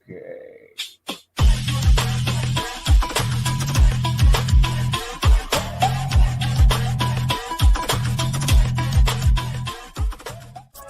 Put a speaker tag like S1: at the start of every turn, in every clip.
S1: Okay.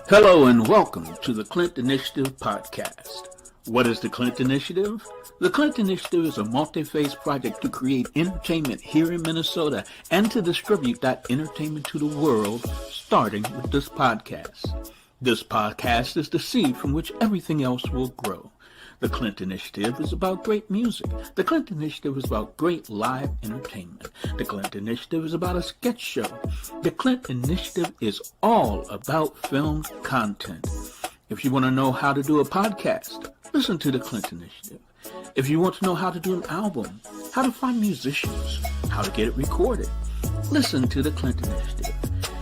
S1: Hello and welcome to the Clint Initiative podcast. What is the Clint Initiative? The Clint Initiative is a multi-phase project to create entertainment here in Minnesota and to distribute that entertainment to the world, starting with this podcast. This podcast is the seed from which everything else will grow. The Clint Initiative is about great music. The Clint Initiative is about great live entertainment. The Clint Initiative is about a sketch show. The Clint Initiative is all about film content. If you want to know how to do a podcast, listen to the Clint Initiative. If you want to know how to do an album, how to find musicians, how to get it recorded, listen to the Clint Initiative.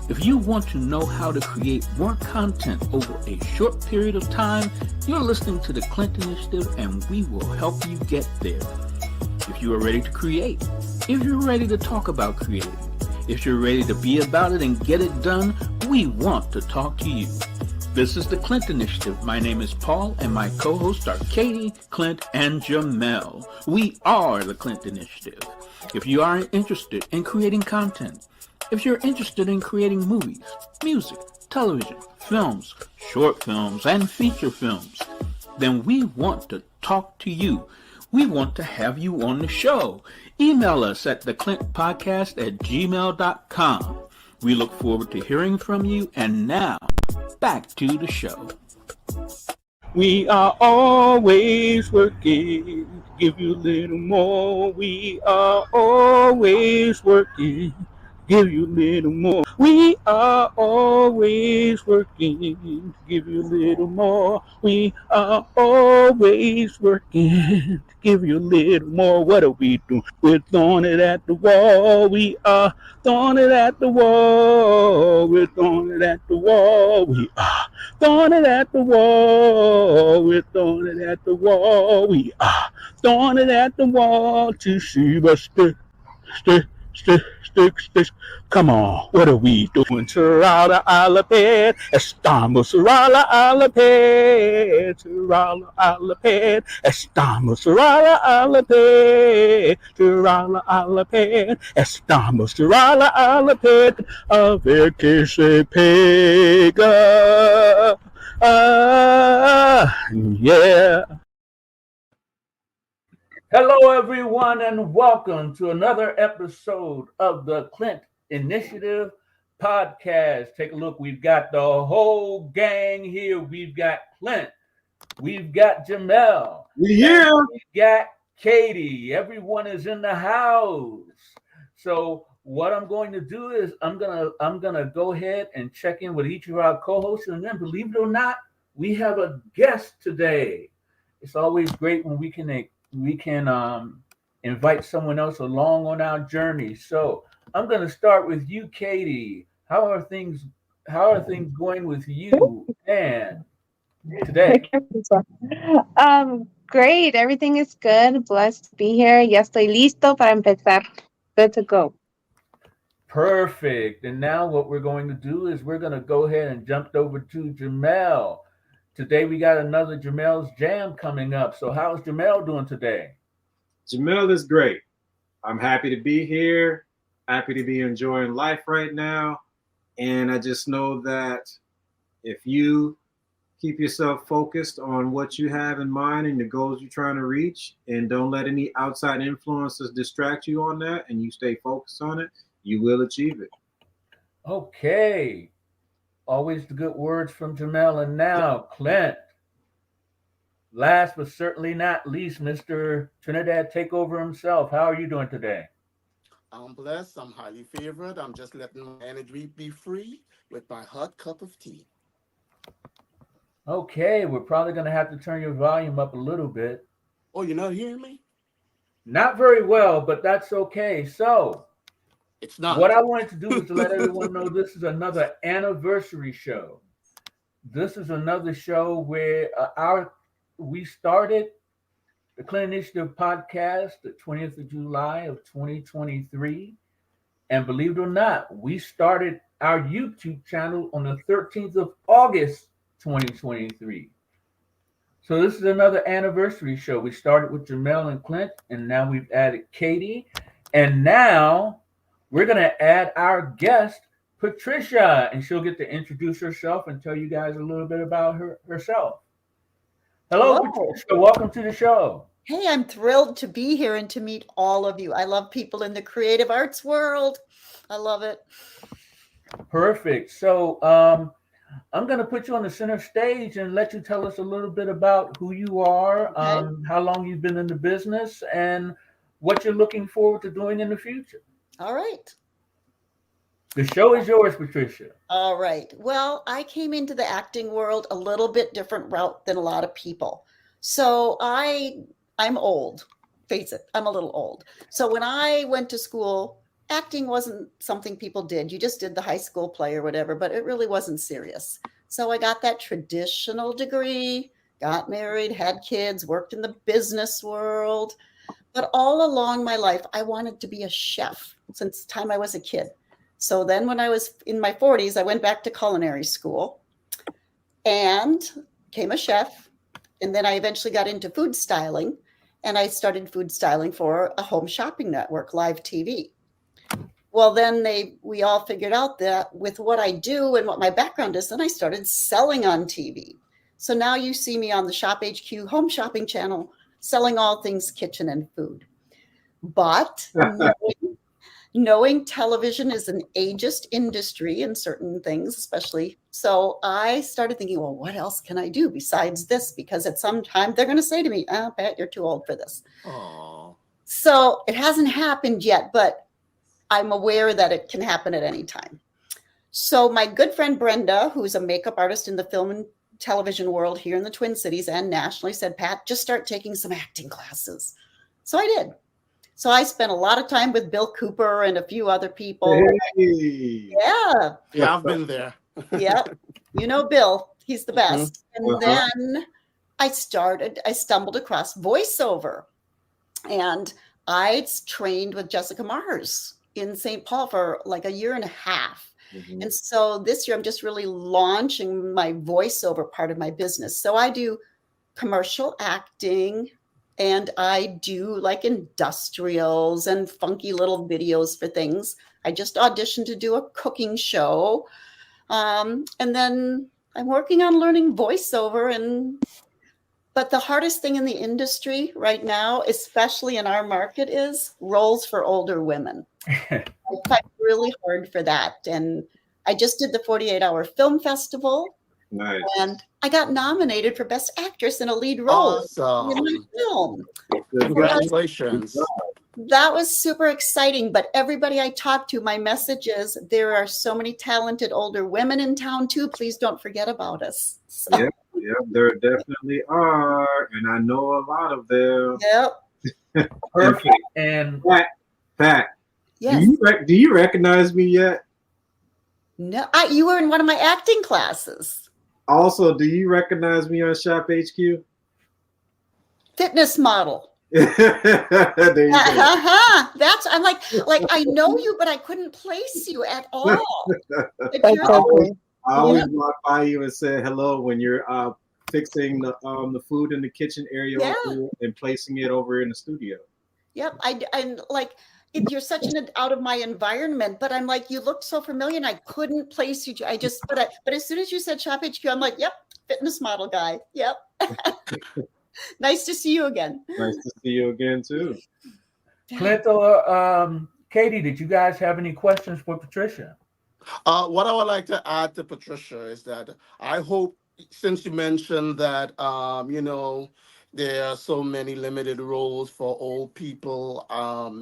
S1: If you want to know how to create more content over a short period of time, you're listening to the Clint Initiative and we will help you get there. If you are ready to create, if you're ready to talk about creating, if you're ready to be about it and get it done, we want to talk to you. This is the Clint Initiative. My name is Paul and my co-hosts are Katie, Clint, and Jamel. We are the Clint Initiative. If you are interested in creating content, if you're interested in creating movies, music, television, films, short films, and feature films, then we want to talk to you. We want to have you on the show. Email us at theclintpodcast@gmail.com. We look forward to hearing from you. And now, back to the show. We are always working to give you a little more. We are always working. Give you a little more. We are always working to give you a little more. We are always working to give you a little more. What are we doing? We're throwing it at the wall. We are throwing it at the wall. We're throwing it at the wall. We are throwing it at the wall. We're throwing it at the wall. We are throwing it at the wall to see us stick. Come on, what are we doing? Sarala alaped, estamos sarala alaped, sarala alaped, estamos sarala alaped, sarala alaped, estamos sarala alaped, a ver que se pega. Yeah. Hello, everyone, and welcome to another episode of the Clint Initiative podcast. Take a look. We've got the whole gang here. We've got Clint. We've got Jamel.
S2: Yeah.
S1: We've got Katie. Everyone is in the house. So what I'm going to do is I'm gonna go ahead and check in with each of our co-hosts, and then, believe it or not, we have a guest today. It's always great when we can invite someone else along on our journey. So I'm going to start with you, Katie. How are things going with you and today?
S3: Great. Everything is good. Blessed to be here. Ya estoy listo para empezar. Good to go.
S1: Perfect. And now what we're going to do is we're going to go ahead and jump over to Jamel. Today we got another Jamel's Jam coming up. So how's Jamel doing today?
S2: Jamel is great. I'm happy to be here, happy to be enjoying life right now. And I just know that if you keep yourself focused on what you have in mind and the goals you're trying to reach, and don't let any outside influences distract you on that, and you stay focused on it, you will achieve it.
S1: Okay. Always the good words from Jamel. And now, Clint. Last but certainly not least, Mr. Trinidad Takeover himself. How are you doing today?
S4: I'm blessed. I'm highly favored. I'm just letting my energy be free with my hot cup of tea.
S1: Okay, we're probably going to have to turn your volume up a little bit.
S4: Oh, you're not hearing me?
S1: Not very well, but that's okay. So,
S4: it's not.
S1: What I wanted to do was to let everyone know this is another anniversary show. This is another show where we started the Clint Initiative podcast the 20th of July of 2023. And believe it or not, we started our YouTube channel on the 13th of August 2023. So this is another anniversary show. We started with Jamel and Clint, and now we've added Katie. And now we're going to add our guest, Patricia, and she'll get to introduce herself and tell you guys a little bit about herself. Hello,
S5: Hello.
S1: Patricia. Welcome to the show.
S5: Hey, I'm thrilled to be here and to meet all of you. I love people in the creative arts world. I love it.
S1: Perfect. So I'm going to put you on the center stage and let you tell us a little bit about who you are,
S5: Okay.
S1: how long you've been in the business, and what you're looking forward to doing in the future.
S5: All right.
S1: The show is yours, Patricia.
S5: All right. Well, I came into the acting world a little bit different route than a lot of people. So I'm old. Face it, I'm a little old. So when I went to school, acting wasn't something people did. You just did the high school play or whatever, but it really wasn't serious. So I got that traditional degree, got married, had kids, worked in the business world. But all along my life, I wanted to be a chef since the time I was a kid. So then when I was in my 40s, I went back to culinary school and became a chef. And then I eventually got into food styling, and I started food styling for a home shopping network, Live TV. Well, then we all figured out that with what I do and what my background is, then I started selling on TV. So now you see me on the Shop HQ home shopping channel, selling all things kitchen and food. But knowing television is an ageist industry in certain things, especially. So I started thinking, well, what else can I do besides this? Because at some time they're going to say to me, oh, Pat, you're too old for this.
S4: Aww.
S5: So it hasn't happened yet, but I'm aware that it can happen at any time. So my good friend Brenda, who's a makeup artist in the film and television world here in the Twin Cities and nationally, said, Pat, just start taking some acting classes. So I did. So I spent a lot of time with Bill Cooper and a few other people.
S2: Hey.
S5: Yeah.
S4: Yeah, I've been there.
S5: Yep. You know Bill, he's the best. And then I stumbled across voiceover. And I trained with Jessica Mars in St. Paul for like a year and a half. And so this year I'm just really launching my voiceover part of my business. So I do commercial acting, and I do like industrials and funky little videos for things. I just auditioned to do a cooking show. And then I'm working on learning voiceover. But the hardest thing in the industry right now, especially in our market, is roles for older women. I fight really hard for that. And I just did the 48-hour film festival.
S2: Nice.
S5: And I got nominated for Best Actress in a Lead Role in my
S4: Awesome.
S5: film.
S4: Congratulations.
S5: That was super exciting. But everybody I talked to, my message is there are so many talented older women in town too. Please don't forget about us. So,
S2: Yeah, there definitely are, and I know a lot of them.
S5: Yep.
S1: Perfect. And
S2: Pat,
S5: Yes.
S2: do you recognize me yet?
S5: No, you were in one of my acting classes.
S2: Also, do you recognize me on Shop HQ?
S5: Fitness model.
S2: There you go.
S5: That's I'm like I know you, but I couldn't place you at all. But
S3: That's
S5: you're-
S3: so cool.
S2: I always walk by you and say hello when you're fixing the food in the kitchen area and placing it over in the studio.
S5: Yep. I'm like, you're such an out of my environment, but I'm like, you looked so familiar and I couldn't place you. But as soon as you said Shop HQ, I'm like, yep, fitness model guy. Yep. Nice to see you again.
S2: Nice to see you again too.
S1: Clint or Katie, did you guys have any questions for Patricia?
S4: What I would like to add to Patricia is that I hope, since you mentioned that, there are so many limited roles for old people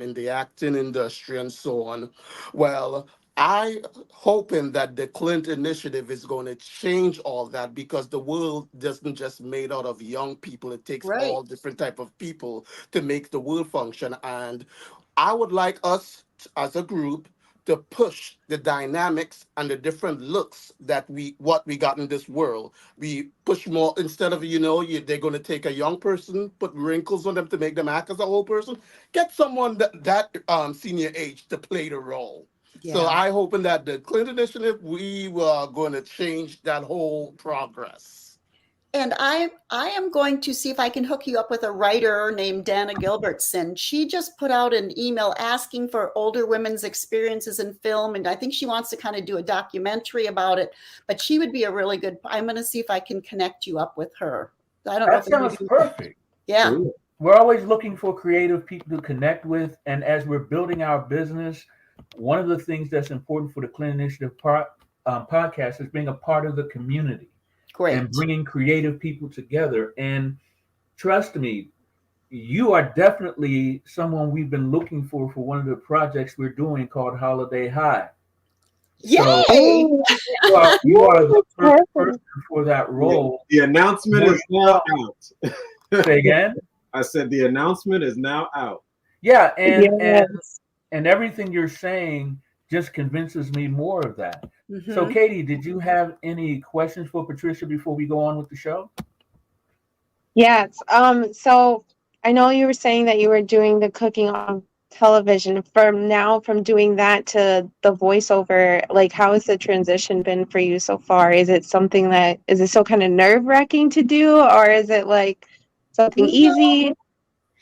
S4: in the acting industry and so on. Well, I hoping that the Clint Initiative is going to change all that, because the world doesn't just made out of young people. It takes
S5: Right.
S4: all different type of people to make the world function. And I would like us as a group to push the dynamics and the different looks that what we got in this world. We push more, instead of, they're going to take a young person, put wrinkles on them to make them act as an old person. Get someone that senior age to play the role.
S5: Yeah.
S4: So I hoping that the Clint Initiative, we are going to change that whole progress.
S5: And I am going to see if I can hook you up with a writer named Dana Gilbertson. She just put out an email asking for older women's experiences in film. And I think she wants to kind of do a documentary about it. But she would be a really good, I'm going to see if I can connect you up with her. I don't know.
S1: That sounds perfect.
S5: Yeah.
S2: Cool.
S1: We're always looking for creative people to connect with. And as we're building our business, one of the things that's important for the Clint Initiative podcast is being a part of the community.
S5: Great.
S1: And bringing creative people together. And trust me, you are definitely someone we've been looking for one of the projects we're doing called Holiday High.
S5: Yay!
S1: So you are the first person for that role.
S2: The announcement is now out.
S1: Say again?
S2: I said the announcement is now out.
S1: Yeah, and everything you're saying just convinces me more of that.
S5: Mm-hmm.
S1: So, Katie, did you have any questions for Patricia before we go on with the show?
S3: Yes. So I know you were saying that you were doing the cooking on television. From doing that to the voiceover, like, how has the transition been for you so far? Is it still kind of nerve-wracking to do, or is it like something easy?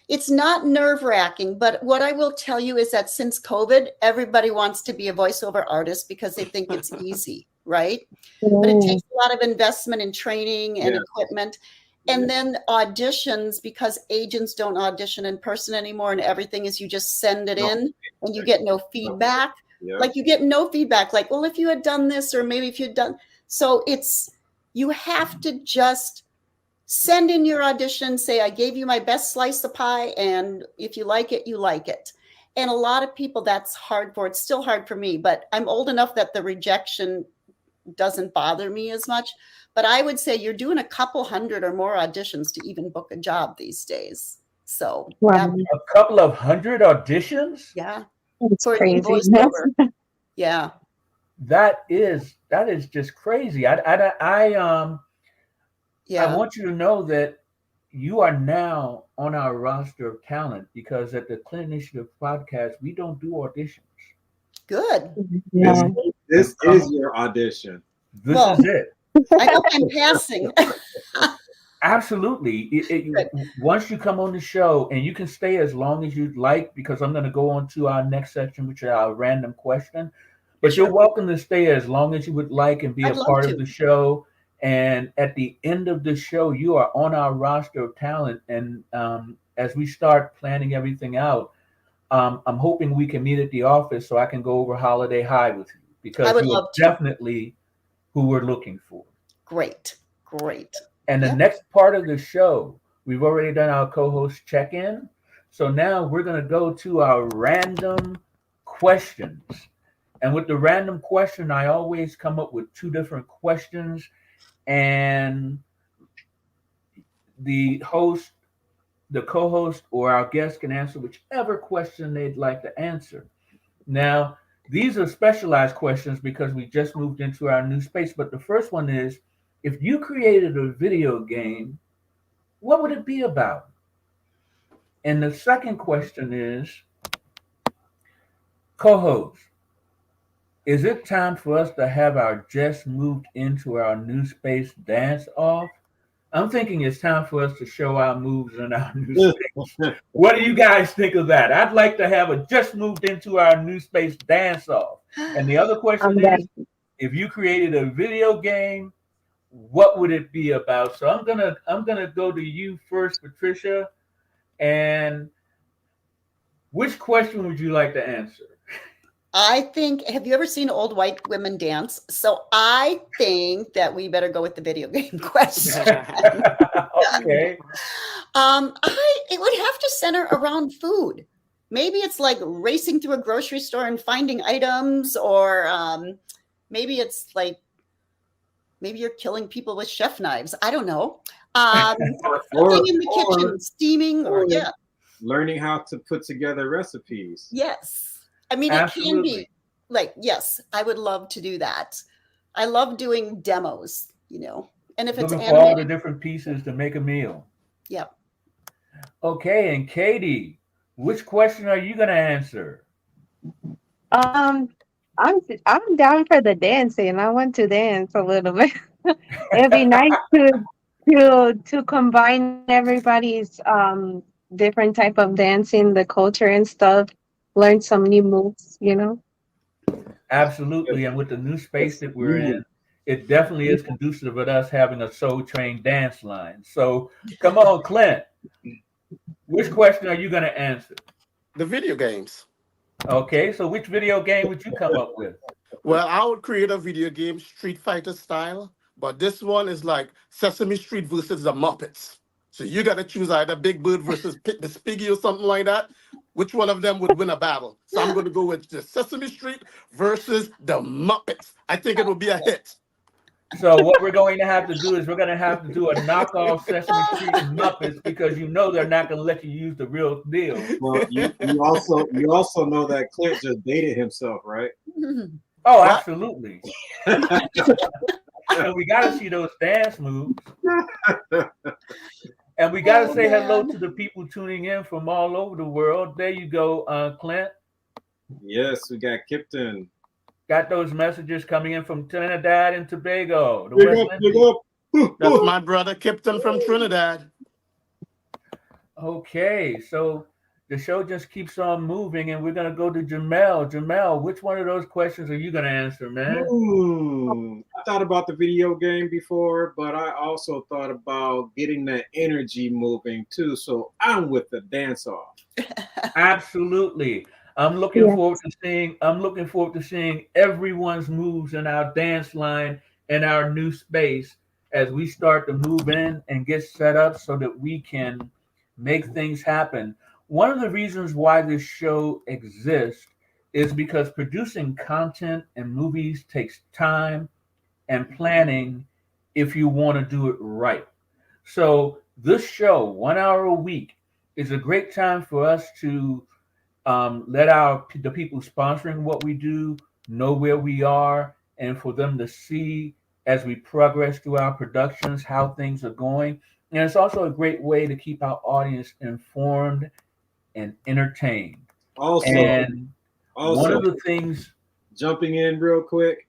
S5: It's not nerve-wracking, but what I will tell you is that since COVID, everybody wants to be a voiceover artist because they think it's easy, right? But it takes a lot of investment in training and equipment. And then auditions, because agents don't audition in person anymore, and everything is you just send it in and you get no feedback. Like, you get no feedback. Like, well, if you had done this, or maybe if you'd done. So you have to just send in your audition, say, I gave you my best slice of pie, and if you like it, you like it. And a lot of people, that's hard for. It's still hard for me, but I'm old enough that the rejection doesn't bother me as much. But I would say you're doing a couple hundred or more auditions to even book a job these days. So
S3: Wow.
S1: A couple of hundred auditions?
S5: Yeah.
S3: It's
S5: For
S3: crazy.
S5: voiceover. Yeah.
S1: That is just crazy.
S5: Yeah.
S1: I want you to know that you are now on our roster of talent, because at the Clint Initiative podcast, we don't do auditions.
S5: Good.
S3: Yeah.
S2: This is your audition.
S1: This is it.
S5: I hope I'm passing.
S1: Absolutely. Once you come on the show, and you can stay as long as you'd like, because I'm going to go on to our next section, which is our random question. But you're welcome to stay as long as you would like and be a part of the show. And at the end of the show, you are on our roster of talent. And as we start planning everything out, I'm hoping we can meet at the office so I can go over Holiday High with you, because you are definitely who we're looking for.
S5: Great.
S1: And the next part of the show, we've already done our co-host check-in. So now we're going to go to our random questions. And with the random question, I always come up with two different questions. And the host, the co-host, or our guest can answer whichever question they'd like to answer. Now, these are specialized questions because we just moved into our new space. But the first one is, if you created a video game, what would it be about? And the second question is, co-host, is it time for us to have our just moved into our new space dance off? I'm thinking it's time for us to show our moves in our new space. What do you guys think of that? I'd like to have a just moved into our new space dance off. And the other question is, if you created a video game, what would it be about? So I'm gonna go to you first, Patricia. And which question would you like to answer?
S5: I think, have you ever seen old white women dance? So I think that we better go with the video game question.
S1: Okay.
S5: It would have to center around food. Maybe it's like racing through a grocery store and finding items, or maybe it's like, maybe you're killing people with chef knives. I don't know. Cooking in the kitchen, steaming, or
S2: learning how to put together recipes.
S5: Yes. I mean, Absolutely. It can be like, yes, I would love to do that. I love doing demos, and if it's
S1: looking for all the different pieces to make a meal.
S5: Yep.
S1: Okay, and Katie, which question are you going to answer?
S3: I'm down for the dancing. I want to dance a little bit. It'd be nice to to combine everybody's different type of dancing, the culture and stuff, learn some new moves, you know?
S1: Absolutely. And with the new space that we're
S2: Mm.
S1: in, it definitely is conducive with us having a soul trained dance line. So come on, Clint. Which question are you going to answer?
S4: The video games.
S1: Okay, so which video game would you come up with?
S4: Well, I would create a video game Street Fighter style, but this one is like Sesame Street versus the Muppets. So you got to choose either Big Bird versus the Spiggy or something like that. Which one of them would win a battle? So I'm going to go with the Sesame Street versus the Muppets. I think it will be a hit.
S1: So what we're going to have to do is we're going to have to do a knockoff Sesame Street and Muppets because you know they're not going to let you use the real deal.
S2: Well, you also know that Clint just dated himself, right?
S1: Oh,
S4: What?
S1: absolutely. And we got to see those dance moves. And we got to say hello to the people tuning in from all over the world. There you go, Clint.
S2: Yes, we got Kipton.
S1: Got those messages coming in from Trinidad and Tobago. The
S2: Big
S1: West
S2: up, big
S1: Indies.
S2: up.
S4: That's my brother Kipton from Trinidad.
S1: Okay, so the show just keeps on moving, and we're gonna go to Jamel. Jamel, which one of those questions are you gonna answer, man?
S2: I thought about the video game before, but I also thought about getting that energy moving too. So I'm with the dance off.
S1: Absolutely. I'm looking forward to seeing everyone's moves in our dance line in our new space as we start to move in and get set up so that we can make things happen. One of the reasons why this show exists is because producing content and movies takes time and planning if you want to do it right. So this show, 1 hour a week, is a great time for us to let the people sponsoring what we do know where we are, and for them to see as we progress through our productions how things are going. And it's also a great way to keep our audience informed and entertained.
S2: Also,
S1: And one of
S2: also
S1: the things,
S2: jumping in real quick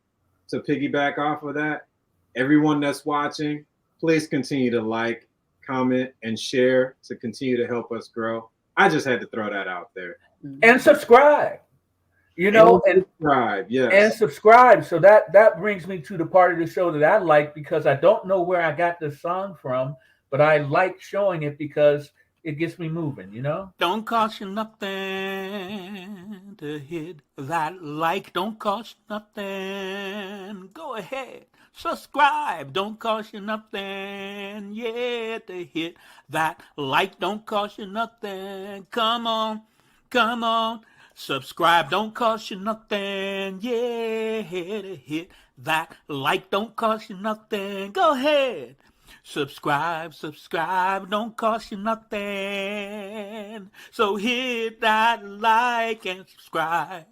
S2: to piggyback off of that, everyone that's watching, please continue to like, comment, and share to continue to help us grow. I just had to throw that out there.
S1: and subscribe, and
S2: subscribe, yes.
S1: and subscribe. So that brings me to the part of the show that I like, because I don't know where I got this song from, but I like showing it because it gets me moving. Don't cost you nothing to hit that like. Don't cost you nothing. Go ahead, subscribe. Don't cost you nothing. Yeah, to hit that like. Don't cost you nothing. Come on. Subscribe, don't cost you nothing. Yeah, to hit that like. Don't cost you nothing. Go ahead. Subscribe, don't cost you nothing. So hit that like and subscribe.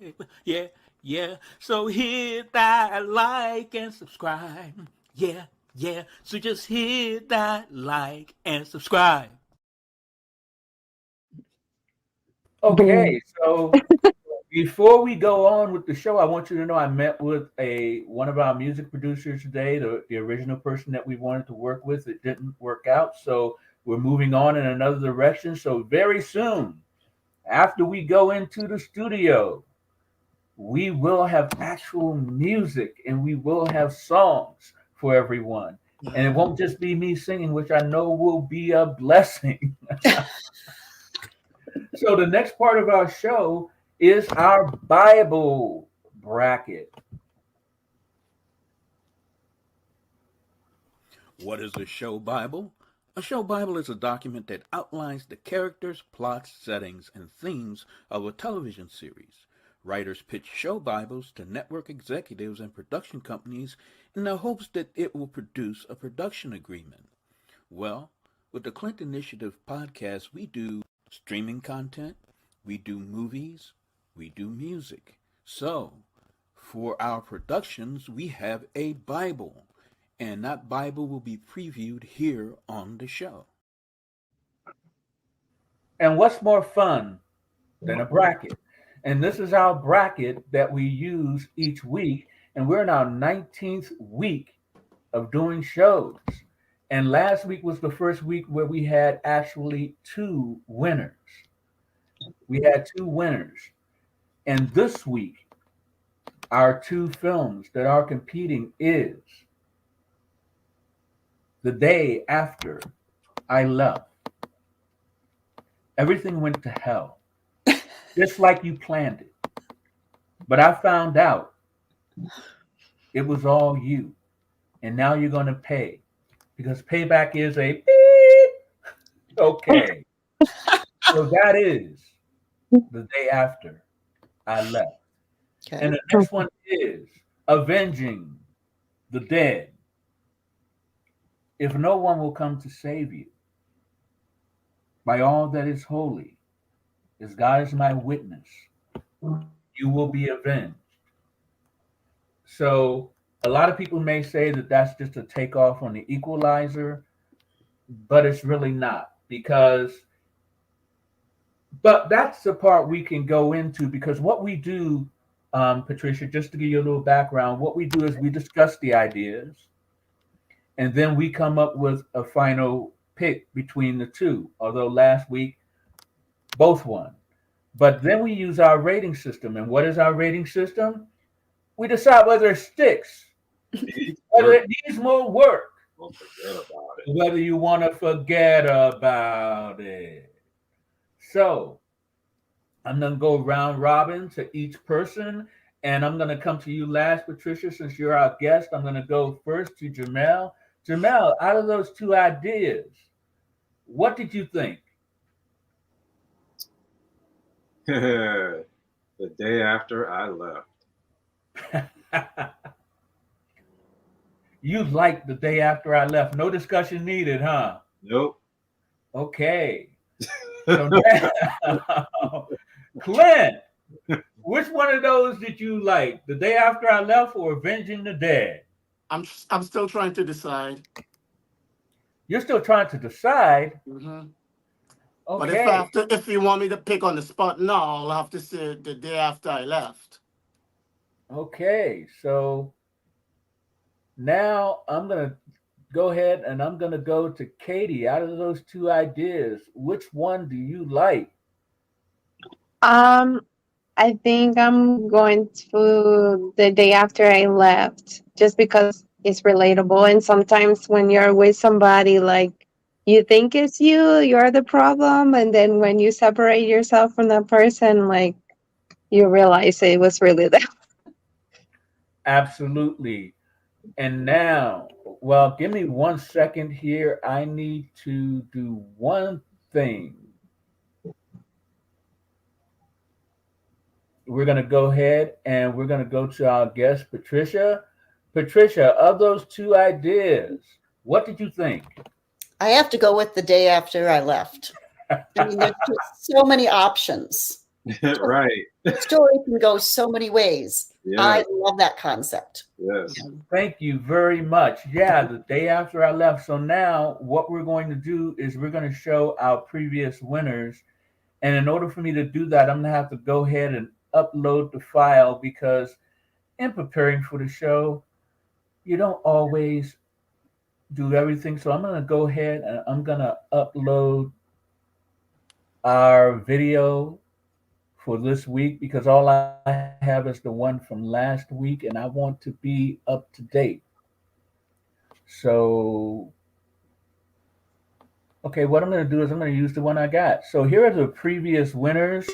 S1: Yeah. So hit that like and subscribe. Yeah. So just hit that like and subscribe. Okay, so before we go on with the show, I want you to know I met with one of our music producers today, the original person that we wanted to work with. It didn't work out, so we're moving on in another direction. So very soon, after we go into the studio, we will have actual music and we will have songs for everyone. And it won't just be me singing, which I know will be a blessing. So the next part of our show is our Bible bracket. What is a show Bible? A show Bible is a document that outlines the characters, plots, settings, and themes of a television series. Writers pitch show Bibles to network executives and production companies in the hopes that it will produce a production agreement. Well, with the Clint Initiative podcast, we do streaming content, we do movies, we do music. So, for our productions, we have a Bible, and that Bible will be previewed here on the show. And what's more fun than a bracket? And this is our bracket that we use each week, and we're in our 19th week of doing shows. And last week was the first week where we had actually two winners. We had two winners. And this week, our two films that are competing is The Day After I Left. Everything went to hell, just like you planned it. But I found out it was all you. And now you're going to pay, because payback is a beep. Okay. So that is The Day After I Left.
S5: Okay.
S1: And the next one is Avenging the Dead. If no one will come to save you, by all that is holy, as God is my witness, you will be avenged. So a lot of people may say that that's just a takeoff on the Equalizer, but it's really not, but that's the part we can go into, because what we do, Patricia, just to give you a little background, what we do is we discuss the ideas, and then we come up with a final pick between the two, although last week both won. But then we use our rating system. And what is our rating system? We decide whether it sticks, whether it needs more work,
S2: Don't forget about it.
S1: whether you want to forget about it. So I'm going to go round robin to each person, and I'm going to come to you last, Patricia, since you're our guest. I'm going to go first to Jamel. Jamel, out of those two ideas, what did you think?
S2: The Day After I Left.
S1: You liked The Day After I Left. No discussion needed, huh?
S2: Nope.
S1: Okay. So now, Clint, which one of those did you like? The Day After I Left or Avenging the Dead?
S4: I'm still trying to decide.
S1: You're still trying to decide?
S4: Mm-hmm.
S1: Okay.
S4: But if you want me to pick on the spot now, I'll have to say The Day After I Left.
S1: Okay. So now I'm going to go ahead and I'm going to go to Katie. Out of those two ideas, which one do you like?
S3: I think I'm going to The Day After I Left, just because it's relatable. And sometimes when you're with somebody, like, you think it's you're the problem, and then when you separate yourself from that person, like, you realize it was really them.
S1: Absolutely. And now, well, give me 1 second here. I need to do one thing. We're going to go ahead and we're going to go to our guest, Patricia. Patricia, of those two ideas, what did you think?
S5: I have to go with The Day After I Left. I mean, there's just so many options.
S2: Right.
S5: The story can go so many ways.
S2: Yeah.
S5: I love that concept.
S2: Yes.
S1: Thank you very much. Yeah, The Day After I Left. So now what we're going to do is we're going to show our previous winners. And in order for me to do that, I'm going to have to go ahead and upload the file, because in preparing for the show, you don't always do everything. So I'm going to go ahead and I'm going to upload our video for this week, because all I have is the one from last week and I want to be up to date. So, okay, what I'm going to do is I'm going to use the one I got. So here are the previous winners.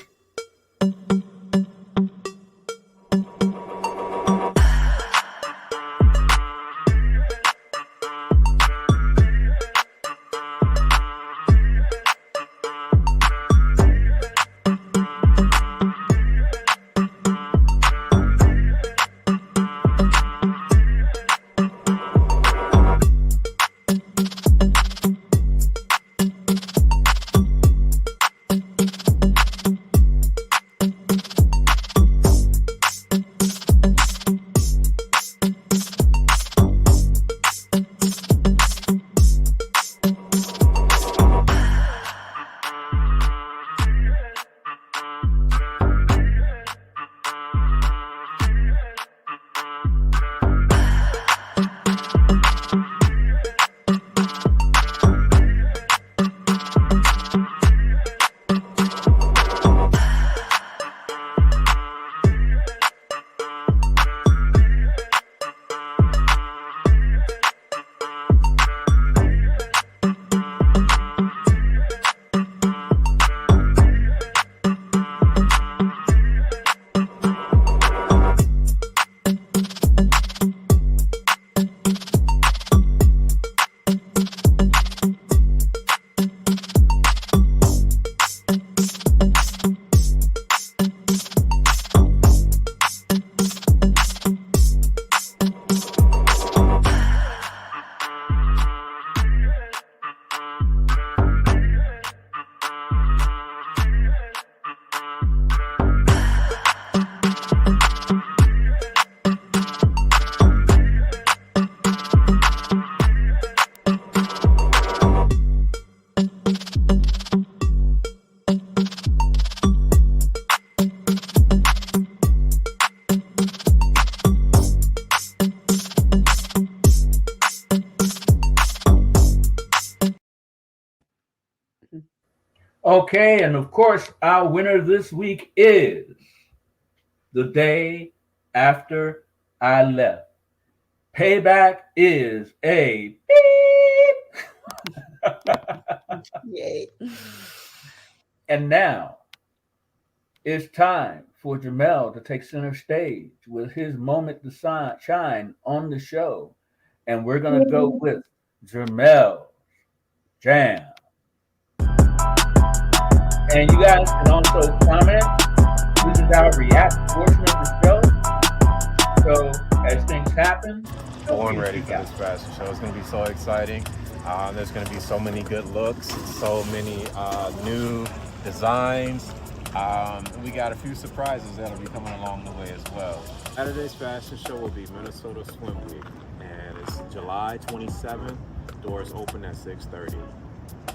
S1: Okay, and of course, our winner this week is The Day After I Left. Payback is a beep.
S5: Yay.
S1: And now it's time for Jamel to take center stage with his moment to shine on the show. And we're going to go with Jamel Jam. And you guys can also comment. This is our react portion of the show. So as things happen,
S6: Born ready for this fashion show. It's going to be so exciting. There's going to be so many good looks, so many new designs. We got a few surprises that'll be coming along the way as well. Saturday's fashion show will be Minnesota Swim Week, and it's July 27th. Doors open at 6:30.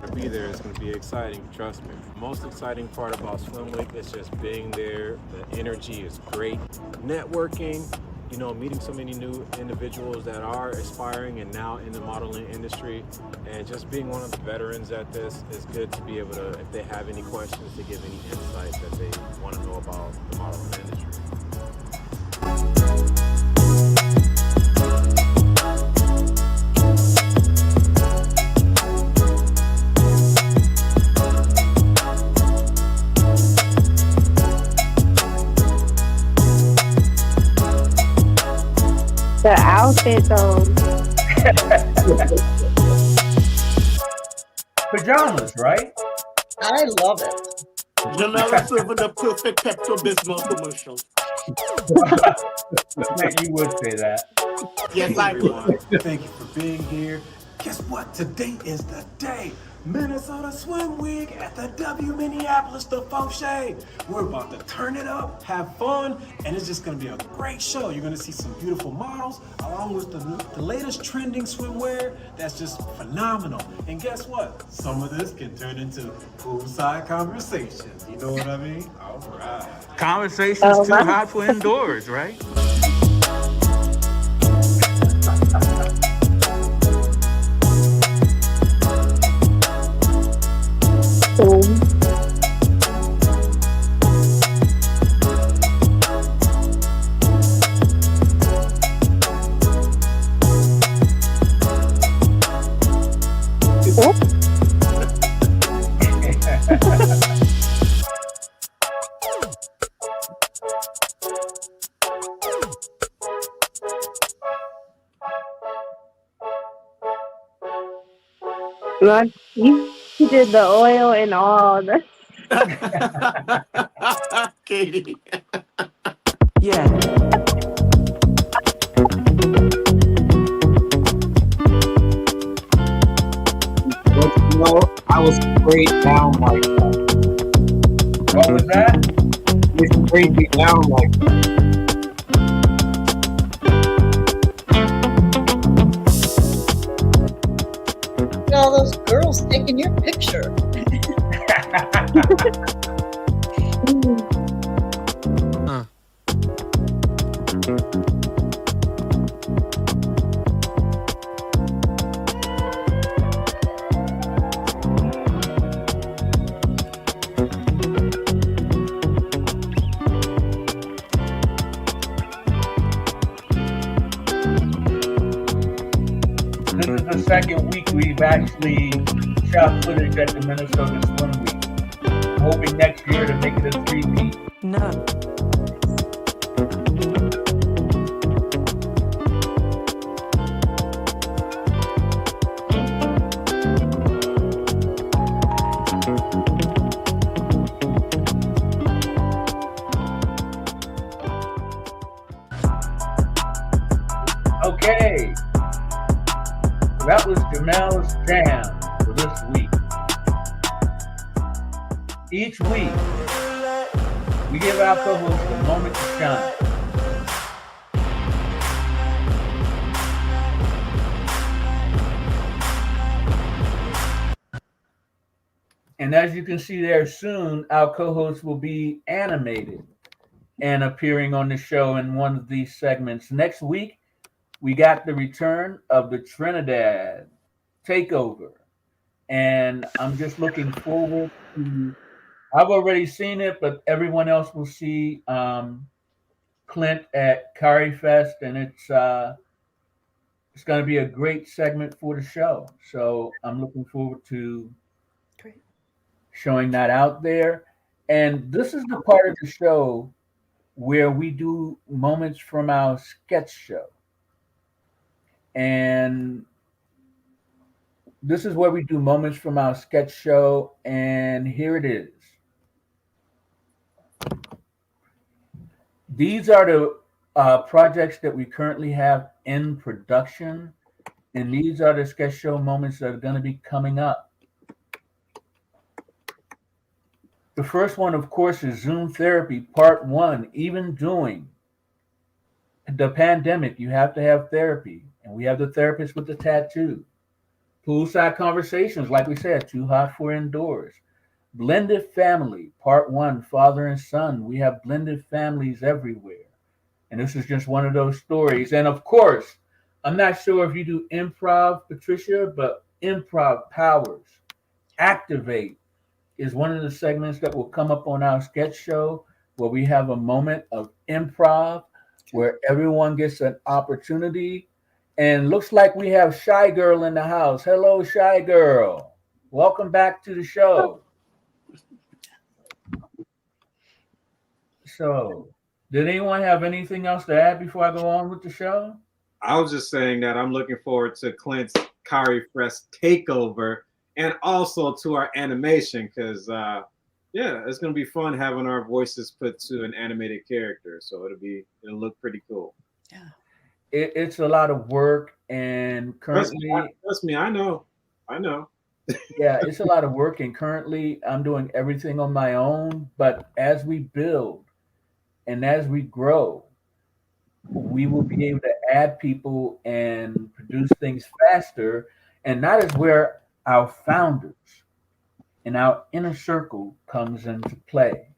S6: To be there, it's going to be exciting, trust me. The most exciting part about Swim Week is just being there. The energy is great. Networking, meeting so many new individuals that are aspiring and now in the modeling industry, and just being one of the veterans at this is good to be able to, if they have any questions, to give any insight that they want to know about the modeling industry.
S3: The outfit though.
S1: Pajamas, right?
S5: I love it.
S4: Jamel is serving the perfect Pepto-Bismol commercial.
S1: You would say that.
S4: Yes, I would.
S7: Thank you for being here. Guess what? Today is the day. Minnesota Swim Week at the W Minneapolis, the Fauché. We're about to turn it up, have fun, and it's just gonna be a great show. You're gonna see some beautiful models along with the latest trending swimwear that's just phenomenal. And guess what? Some of this can turn into poolside conversations. You know what I mean? All right.
S1: Conversations too hot for indoors, right?
S3: You did the oil and all.
S4: Katie.
S7: Yeah.
S2: I was sprayed down like that.
S1: What was that?
S2: They sprayed me down like that.
S5: Look at all those girls taking your picture.
S1: This is the second week we've actually shot footage at the Minnesota Swim Week. I'm hoping next year to make it a 3-peat.
S7: No.
S1: Okay. That was Jamel's Jam for this week. Each week, we give our co-host a moment to shine. And as you can see there soon, our co-host will be animated and appearing on the show in one of these segments. Next week, we got the return of the Trinidad Takeover. and I'm just looking forward to. I've already seen it, but everyone else will see Clint at Curry Fest, and it's going to be a great segment for the show. So I'm looking forward to
S5: Great.
S1: showing that out there. And this is the part of the show where we do moments from our sketch show. And this is where we do moments from our sketch show. And here it is. These are the projects that we currently have in production. And these are the sketch show moments that are going to be coming up. The first one, of course, is Zoom Therapy Part 1. Even during the pandemic, you have to have therapy. And we have the therapist with the tattoo. Poolside Conversations, like we said, Too Hot for Indoors. Blended Family, Part 1, Father and Son. We have blended families everywhere. And this is just one of those stories. And of course, I'm not sure if you do improv, Patricia, but Improv Powers. Activate is one of the segments that will come up on our sketch show where we have a moment of improv where everyone gets an opportunity. And looks like we have Shy Girl in the house. Hello, Shy Girl. Welcome back to the show. So, did anyone have anything else to add before I go on with the show?
S2: I was just saying that I'm looking forward to Clint's Kari Fresh takeover and also to our animation because, yeah, it's going to be fun having our voices put to an animated character. So it'll look pretty cool.
S5: Yeah.
S1: It's a lot of work, and currently,
S2: trust me, I know.
S1: yeah, it's a lot of work, and currently I'm doing everything on my own. But as we build and as we grow, we will be able to add people and produce things faster. And that is where our founders and our inner circle comes into play.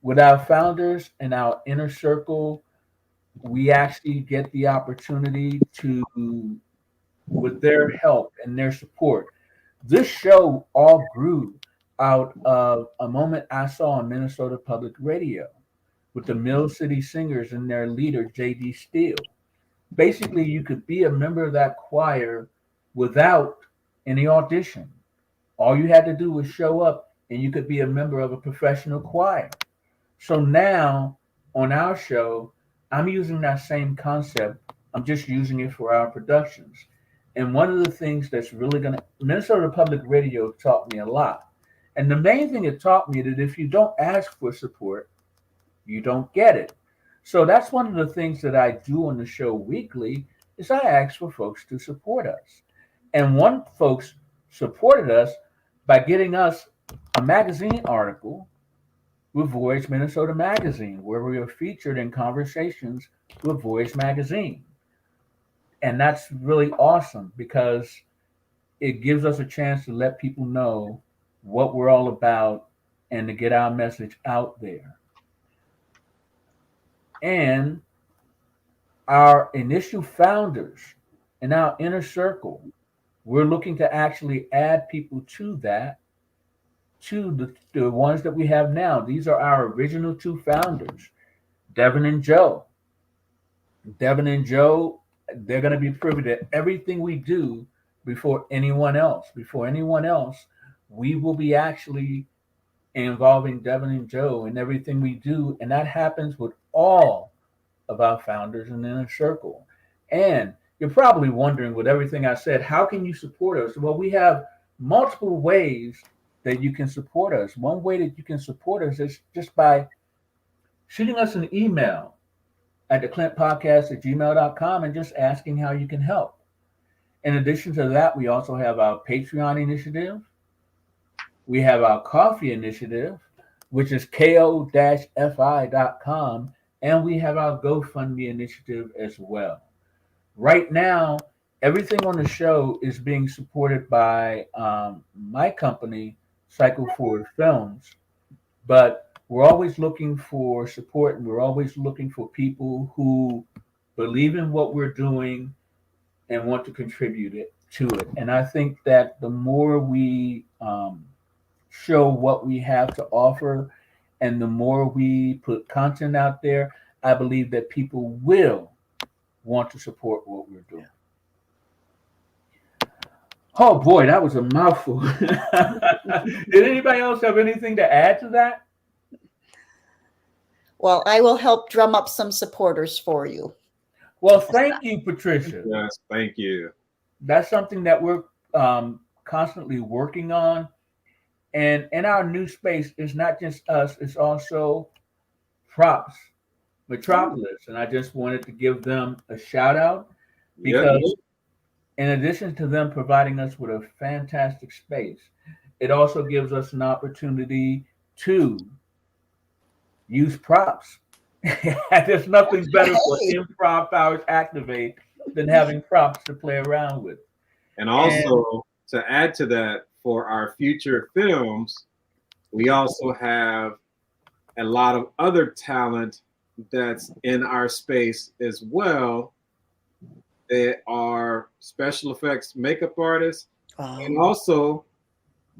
S1: With our founders and our inner circle, we actually get the opportunity to, with their help and their support. This show all grew out of a moment I saw on Minnesota Public Radio with the Mill City Singers and their leader, J.D. Steele. Basically, you could be a member of that choir without any audition. All you had to do was show up and you could be a member of a professional choir. So now on our show, I'm using that same concept. I'm just using it for our productions. And one of the things that's really Minnesota Public Radio taught me a lot. And the main thing it taught me that if you don't ask for support, you don't get it. So that's one of the things that I do on the show weekly is I ask for folks to support us. And one folks supported us by getting us a magazine article with Voyage Minnesota Magazine, where we are featured in conversations with Voyage Magazine. And that's really awesome because it gives us a chance to let people know what we're all about and to get our message out there. And our initial founders in our inner circle, we're looking to actually add people to that, to the ones that we have now. These are our original two founders, Devin and Joe. Devin and Joe, they're going to be privy to everything we do before anyone else. Before anyone else, we will be actually involving Devin and Joe in everything we do. And that happens with all of our founders in the inner circle. And you're probably wondering with everything I said, how can you support us? Well, we have multiple ways that you can support us. One way that you can support us is just by shooting us an email at theclintpodcast@gmail.com and just asking how you can help. In addition to that, we also have our Patreon initiative. We have our coffee initiative, which is ko-fi.com. And we have our GoFundMe initiative as well. Right now, everything on the show is being supported by my company, Cycle Forward Films. But we're always looking for support, and we're always looking for people who believe in what we're doing and want to contribute it to it. And I think that the more we show what we have to offer and the more we put content out there, I believe that people will want to support what we're doing. Oh boy, that was a mouthful. Did anybody else have anything to add to that?
S5: Well, I will help drum up some supporters for you.
S1: Well, thank you, Patricia.
S2: Yes, thank you.
S1: That's something that we're constantly working on. And in our new space, it's not just us, it's also Props Metropolis. And I just wanted to give them a shout out because in addition to them providing us with a fantastic space, it also gives us an opportunity to use props. There's nothing better for Improv Powers Activate than having props to play around with.
S2: And also, to add to that, for our future films, we also have a lot of other talent that's in our space as well. They are special effects makeup artists, and also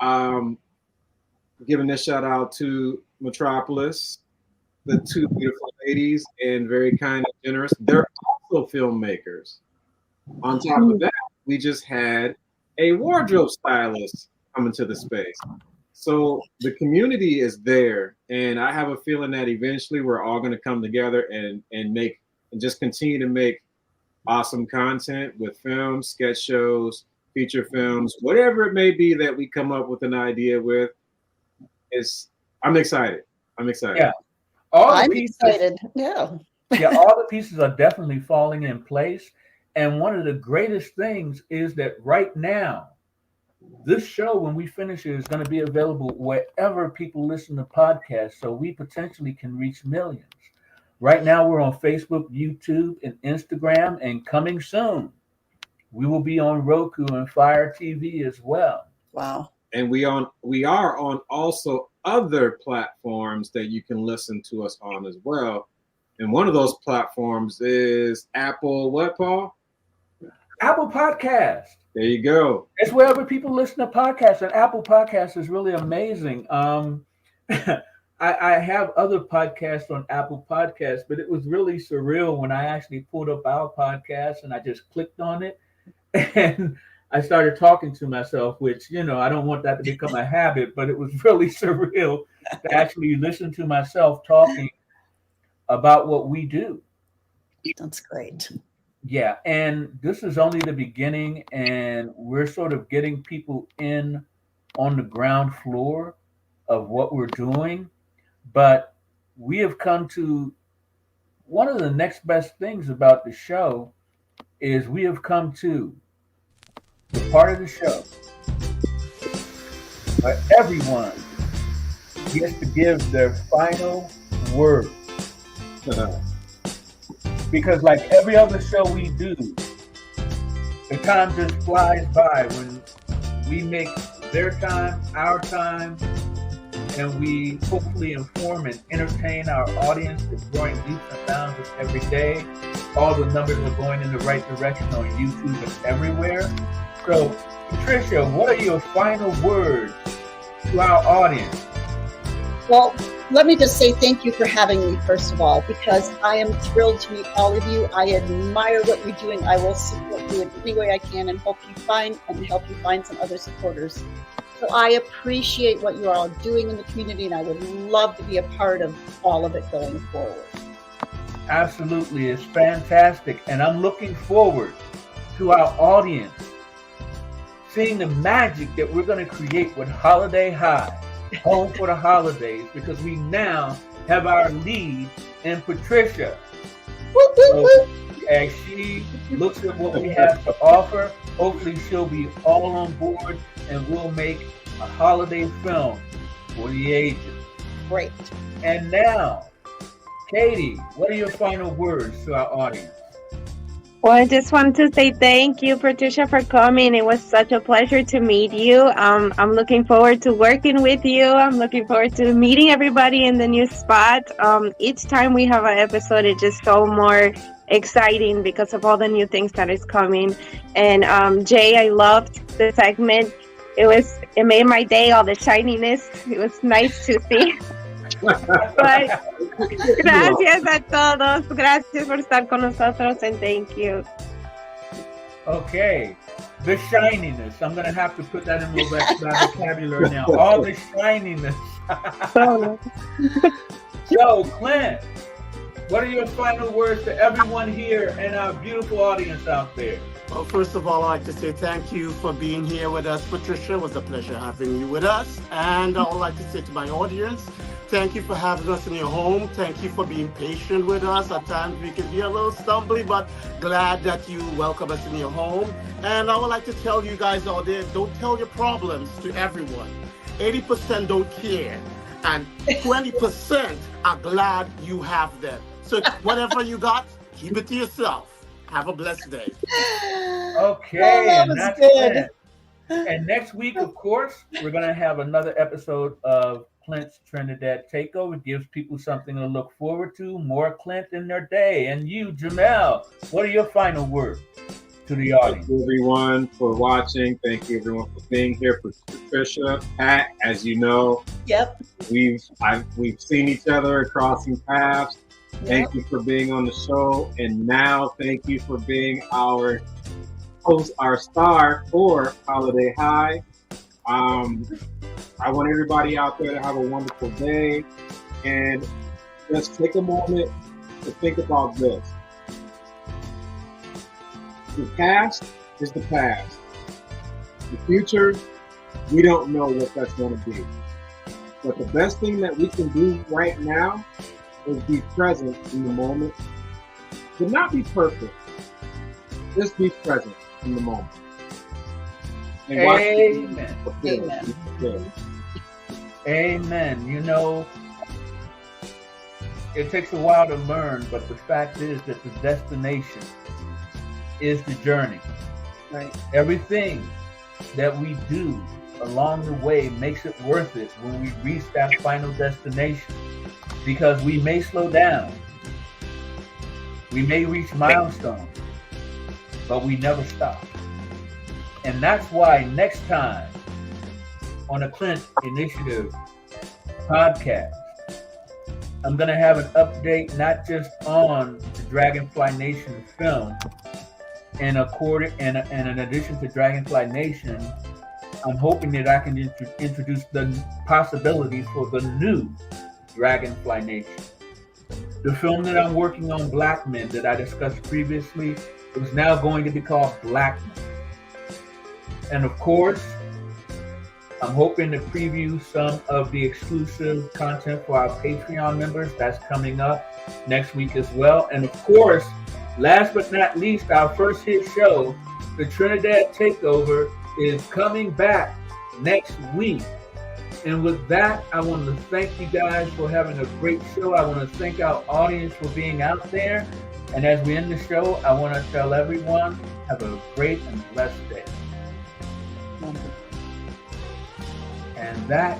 S2: giving a shout out to Metropolis, the two beautiful ladies and very kind and generous. They're also filmmakers. On top of that, we just had a wardrobe stylist come into the space. So the community is there, and I have a feeling that eventually we're all going to come together and just continue to make awesome content with films, sketch shows, feature films, whatever it may be that we come up with an idea with. I'm excited.
S1: Yeah. All the pieces are definitely falling in place. And one of the greatest things is that right now, this show, when we finish it, is going to be available wherever people listen to podcasts. So we potentially can reach millions. Right now, we're on Facebook, YouTube, and Instagram, and coming soon, we will be on Roku and FireTV as well.
S5: Wow.
S2: And we are on also other platforms that you can listen to us on as well. And one of those platforms is Apple, what, Paul?
S1: Apple Podcast.
S2: There you go.
S1: It's wherever people listen to podcasts, and Apple Podcast is really amazing. I have other podcasts on Apple Podcasts, but it was really surreal when I actually pulled up our podcast and I just clicked on it and I started talking to myself, which, I don't want that to become a habit, but it was really surreal to actually listen to myself talking about what we do.
S5: That's great.
S1: Yeah, and this is only the beginning, and we're sort of getting people in on the ground floor of what we're doing. But we have come to one of the next best things about the show is we have come to the part of the show where everyone gets to give their final word. Because like every other show we do, the time just flies by when we make their time, our time, and we hopefully inform and entertain our audience. It's growing leaps and bounds every day. All the numbers are going in the right direction on YouTube and everywhere. So, Patricia, what are your final words to our audience?
S5: Well, let me just say thank you for having me, first of all, because I am thrilled to meet all of you. I admire what you're doing. I will support you in any way I can and help you find some other supporters. So I appreciate what you are all doing in the community, and I would love to be a part of all of it going forward.
S1: Absolutely. It's fantastic. And I'm looking forward to our audience seeing the magic that we're going to create with Holiday High, Home for the Holidays, because we now have our lead in Patricia. So as she looks at what we have to offer, hopefully she'll be all on board and we'll make a holiday film for the ages.
S5: Great.
S1: And now, Katie, what are your final words to our audience?
S3: Well, I just want to say thank you, Patricia, for coming. It was such a pleasure to meet you. I'm looking forward to working with you. I'm looking forward to meeting everybody in the new spot. Each time we have an episode, it's just so more exciting because of all the new things that is coming. And Jay, I loved the segment. It made my day, all the shininess. It was nice to see. But gracias a todos. Gracias por estar con nosotros, and thank you.
S1: Okay. The shininess. I'm going to have to put that in my vocabulary now. All the shininess. So, Clint, what are your final words to everyone here and our beautiful audience out there?
S4: Well, first of all, I'd like to say thank you for being here with us, Patricia. It was a pleasure having you with us. And I would like to say to my audience, thank you for having us in your home. Thank you for being patient with us. At times we can be a little stumbly, but glad that you welcome us in your home. And I would like to tell you guys out there, don't tell your problems to everyone. 80% don't care, and 20% are glad you have them. So whatever you got, keep it to yourself. Have a blessed day.
S1: Okay,
S5: that
S1: and
S5: was
S1: that's
S5: good.
S1: Clint. And next week, of course, we're going to have another episode of Clint's Trinidad Takeover. It gives people something to look forward to, more Clint in their day. And you, Jamel, what are your final words to the audience?
S2: Thank you, everyone, for watching. Thank you, everyone, for being here. For Patricia, Pat, as you know,
S5: Yep.
S2: we've seen each other crossing paths. Thank you for being on the show, and now thank you for being our host, our star for Holiday High. I want everybody out there to have a wonderful day, and just take a moment to think about this. The past is the past. The future, we don't know what that's going to be. But the best thing that we can do right now is be present in the moment. But not be perfect. Just be present in the moment. And
S1: Amen.
S5: Amen.
S1: Amen. You know, it takes a while to learn, but the fact is that the destination is the journey.
S5: Right.
S1: Everything that we do along the way makes it worth it when we reach that final destination, because we may slow down, we may reach milestones, but we never stop. And that's why next time on the Clint Initiative podcast, I'm going to have an update not just on the Dragonfly Nation film, and in addition to Dragonfly Nation, I'm hoping that I can introduce the possibility for the new Dragonfly Nation. The film that I'm working on, Black Men, that I discussed previously, is now going to be called Black Men. And of course, I'm hoping to preview some of the exclusive content for our Patreon members. That's coming up next week as well. And of course, last but not least, our first hit show, the Trinidad Takeover, is coming back next week. And with that, I want to thank you guys for having a great show. I want to thank our audience for being out there. And as we end the show, I want to tell everyone, have a great and blessed day. And that